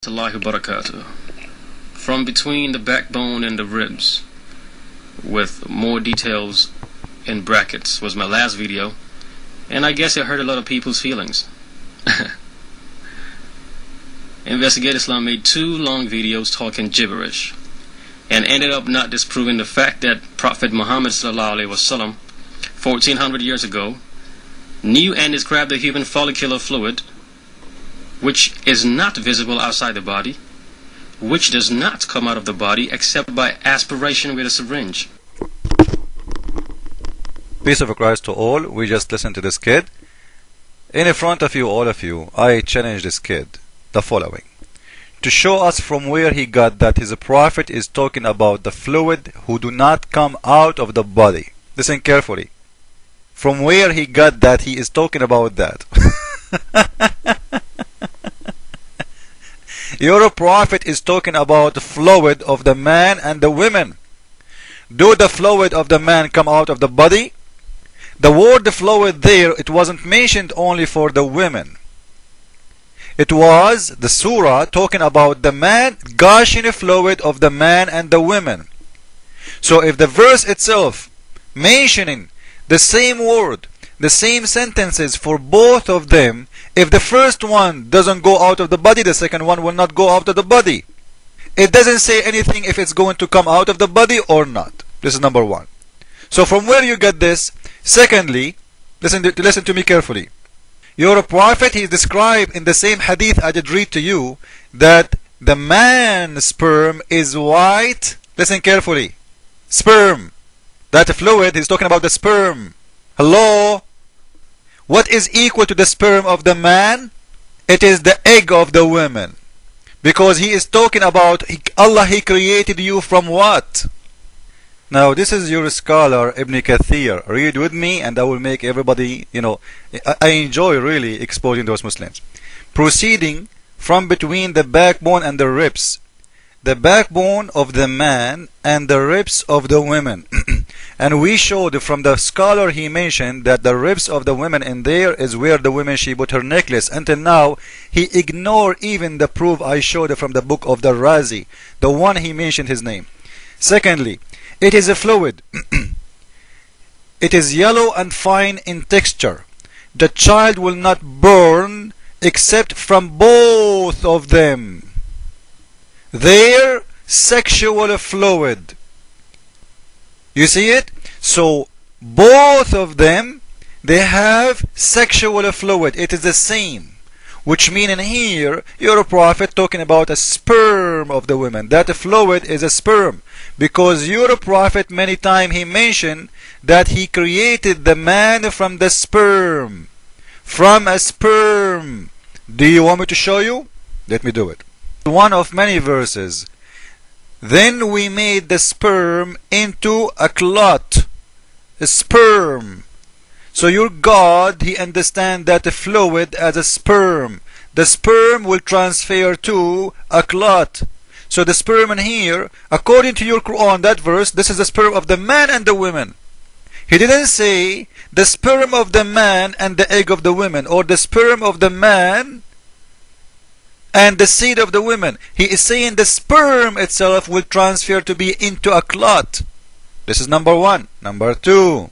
Warahmatullahi wabarakatuh. From between the backbone and the ribs, with more details in brackets, was my last video, and I guess it hurt a lot of people's feelings. Investigate Islam made 2 long videos talking gibberish, and ended up not disproving the fact that Prophet Muhammad ﷺ 1400 years ago knew and described the human follicular fluid, which is not visible outside the body, which does not come out of the body except by aspiration with a syringe. Peace of Christ to all. We just listened to this kid. In front of you, all of you, I challenge this kid the following: to show us from where he got that his prophet is talking about the fluid who do not come out of the body. Listen carefully. From where he got that he is talking about that. Your prophet is talking about the fluid of the man and the women. Do the fluid of the man come out of the body? The word fluid there, it wasn't mentioned only for the women. It was the surah talking about the man gushing fluid of the man and the women. So if the verse itself mentioning the same word, the same sentences for both of them, if the first one doesn't go out of the body, the second one will not go out of the body. It doesn't say anything if it's going to come out of the body or not. This is number one. So from where you get this? Secondly, listen to me carefully. Your prophet, he is described in the same hadith I did read to you, that the man's sperm is white. Listen carefully. Sperm. That fluid, he's talking about the sperm. Hello? What is equal to the sperm of the man? It is the egg of the woman. Because he is talking about Allah, he created you from what? Now this is your scholar Ibn Kathir. Read with me and I will make everybody, I enjoy really exposing those Muslims. Proceeding from between the backbone and the ribs. The backbone of the man and the ribs of the women. And we showed from the scholar he mentioned that the ribs of the women in there is where the woman she put her necklace. Until now he ignored even the proof I showed from the book of the Razi, the one he mentioned his name. Secondly, it is a fluid. It is yellow and fine in texture. The child will not burn except from both of them. Their sexual fluid. You see it? So both of them, they have sexual fluid. It is the same. Which mean in here, your prophet talking about a sperm of the women. That fluid is a sperm. Because your prophet many times he mentioned that he created the man from the sperm. From a sperm. Do you want me to show you? Let me do it. One of many verses. Then we made the sperm into a clot. A sperm. So your God, he understands that the fluid as a sperm. The sperm will transfer to a clot. So the sperm in here, according to your Quran, that verse, this is the sperm of the man and the women. He didn't say the sperm of the man and the egg of the women, or the sperm of the man and the seed of the women. He is saying the sperm itself will transfer to be into a clot. This is number one. Number two,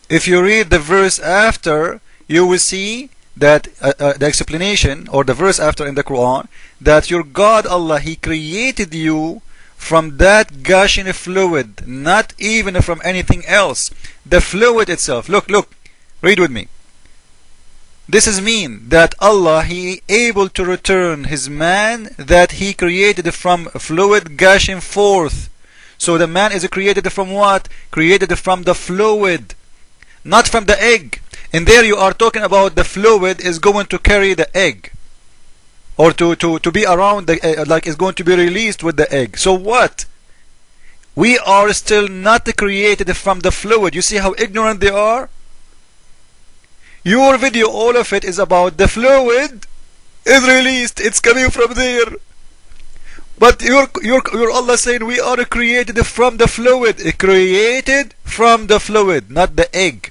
if you read the verse after, you will see that the explanation, or the verse after in the Quran, that your God Allah, he created you from that gushing fluid, not even from anything else. The fluid itself. Look, read with me. This is mean that Allah, he able to return his man that he created from fluid gushing forth. So the man is created from what? Created from the fluid, not from the egg. And there you are talking about the fluid is going to carry the egg, or to be around the egg, like it's going to be released with the egg. So what? We are still not created from the fluid. You see how ignorant they are? Your video, all of it is about the fluid is released, it's coming from there. But your Allah saying we are created from the fluid. Created from the fluid, not the egg.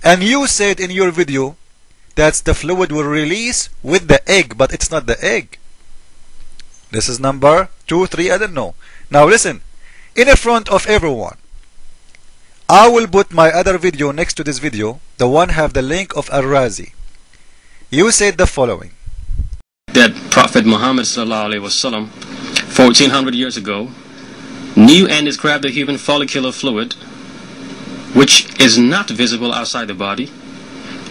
And you said in your video that the fluid will release with the egg, but it's not the egg. This is number 2, 3, I don't know. Now listen, in front of everyone, I will put my other video next to this video, the one have the link of Al-Razi. You said the following. That Prophet Muhammad ﷺ, 1400 years ago, knew and described the human follicular fluid, which is not visible outside the body,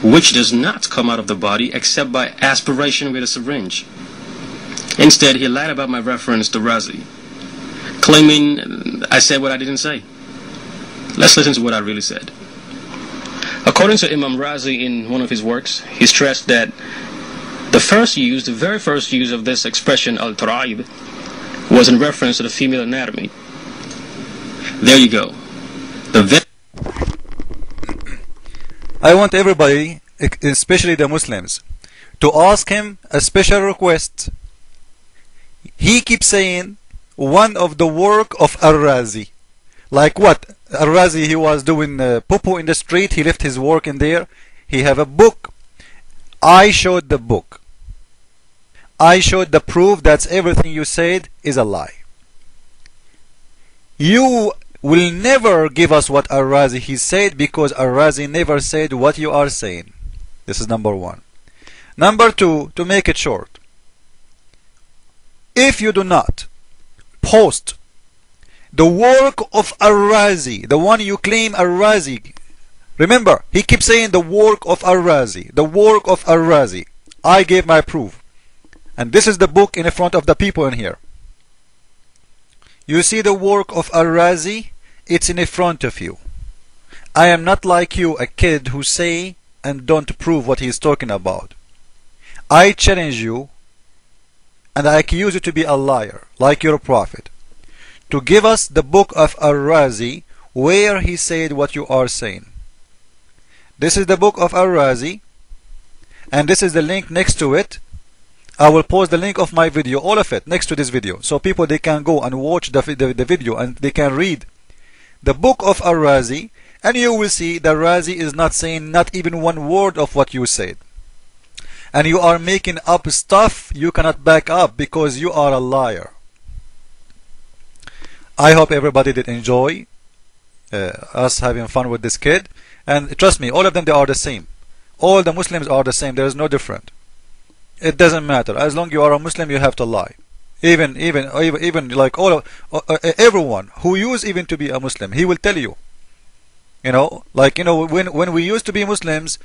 which does not come out of the body except by aspiration with a syringe. Instead, he lied about my reference to Razi, claiming I said what I didn't say. Let's listen to what I really said. According to Imam Razi in one of his works, he stressed that the very first use of this expression al-tara'ib was in reference to the female anatomy. There you go. I want everybody, especially the Muslims, to ask him a special request. He keeps saying one of the work of Al-Razi. Like what? Al-Razi, he was doing poo-poo in the street, he left his work in there. He have a book. I showed the book. I showed the proof that everything you said is a lie. You will never give us what Al-Razi he said, because Al-Razi never said what you are saying. This is number 1. Number 2, to make it short, if you do not post the work of Al-Razi, the one you claim Al-Razi, remember, he keeps saying the work of Al-Razi, the work of Al-Razi. I gave my proof. And this is the book in front of the people in here. You see the work of Al-Razi? It's in front of you. I am not like you, a kid who say and don't prove what he is talking about. I challenge you, and I accuse you to be a liar, like your prophet, to give us the book of Al-Razi where he said what you are saying. This is the book of Al-Razi, and this is the link next to it. I will post the link of my video, all of it, next to this video, so people they can go and watch the video and they can read the book of Al-Razi, and you will see that Razi is not saying not even one word of what you said. And you are making up stuff you cannot back up because you are a liar. I hope everybody did enjoy us having fun with this kid. And trust me, all of them, they are the same. All the Muslims are the same. There is no different. It doesn't matter. As long as you are a Muslim, you have to lie. Even like everyone who used even to be a Muslim, he will tell you. You know, like, you know, when we used to be Muslims,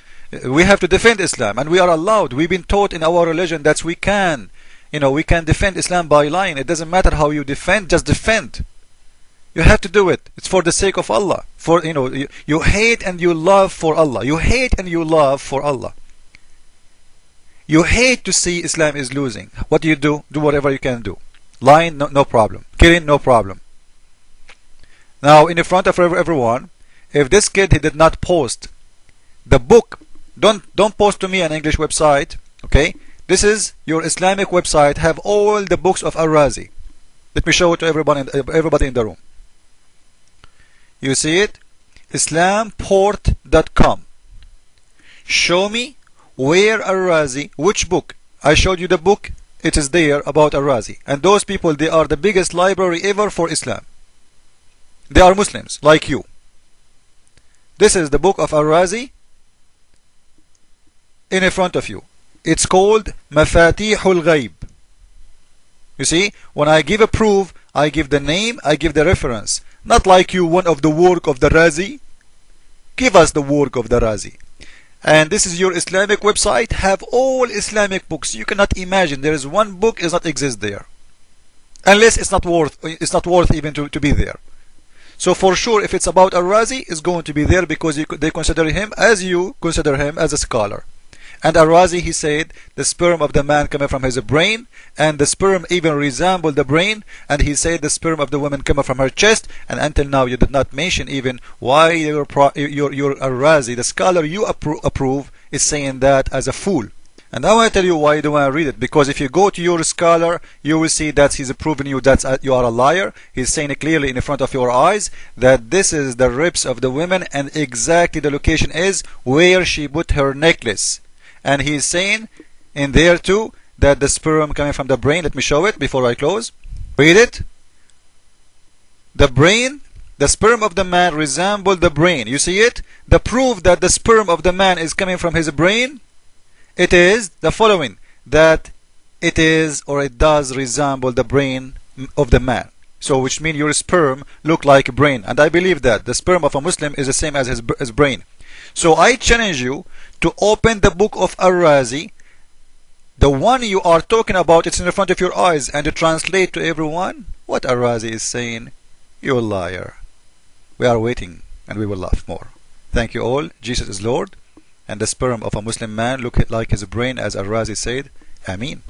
we have to defend Islam, and we are allowed. We've been taught in our religion that we can, you know, we can defend Islam by lying. It doesn't matter how you defend, just defend. You have to do it. It's for the sake of Allah. For, you know, you hate and you love for Allah. You hate and you love for Allah. You hate to see Islam is losing. What do you do? Do whatever you can do. Lying, no problem. Killing, no problem. Now, in front of everyone, if this kid he did not post the book, don't post to me an English website, okay? This is your Islamic website, have all the books of Al-Razi. Let me show it to everybody in the room. You see it? Islamport.com. Show me where Al-Razi, which book. I showed you the book, it is there about Al-Razi. And those people, they are the biggest library ever for Islam. They are Muslims, like you. This is the book of Al-Razi in front of you. It's called Mafatihul Ghaib. You see, when I give a proof, I give the name, I give the reference. Not like you, one of the work of the Razi. Give us the work of the Razi. And this is your Islamic website, have all Islamic books. You cannot imagine there is one book does not exist there, unless it's not worth even to be there. So for sure, if it's about Al-Razi, it's going to be there because they consider him as you consider him as a scholar. And Al-Razi, he said, the sperm of the man coming from his brain, and the sperm even resembled the brain, and he said the sperm of the woman coming from her chest. And until now, you did not mention even why your Al-Razi, the scholar you approve, is saying that as a fool. And I want to tell you why you don't want to read it, because if you go to your scholar, you will see that he's proving you that you are a liar. He's saying it clearly in front of your eyes that this is the ribs of the women, and exactly the location is where she put her necklace. And he's saying in there too that the sperm coming from the brain? Let me show it before I close. Read it. The brain, the sperm of the man resemble the brain. You see it? The proof that the sperm of the man is coming from his brain, it is the following, that it is or it does resemble the brain of the man. So which means your sperm look like a brain, and I believe that the sperm of a Muslim is the same as his brain. So I challenge you to open the book of Ar-Razi, the one you are talking about. It's in the front of your eyes, and to translate to everyone what Ar-Razi is saying. You're a liar. We are waiting, and we will laugh more. Thank you all. Jesus is Lord, and the sperm of a Muslim man look like his brain, as Ar-Razi said. Ameen.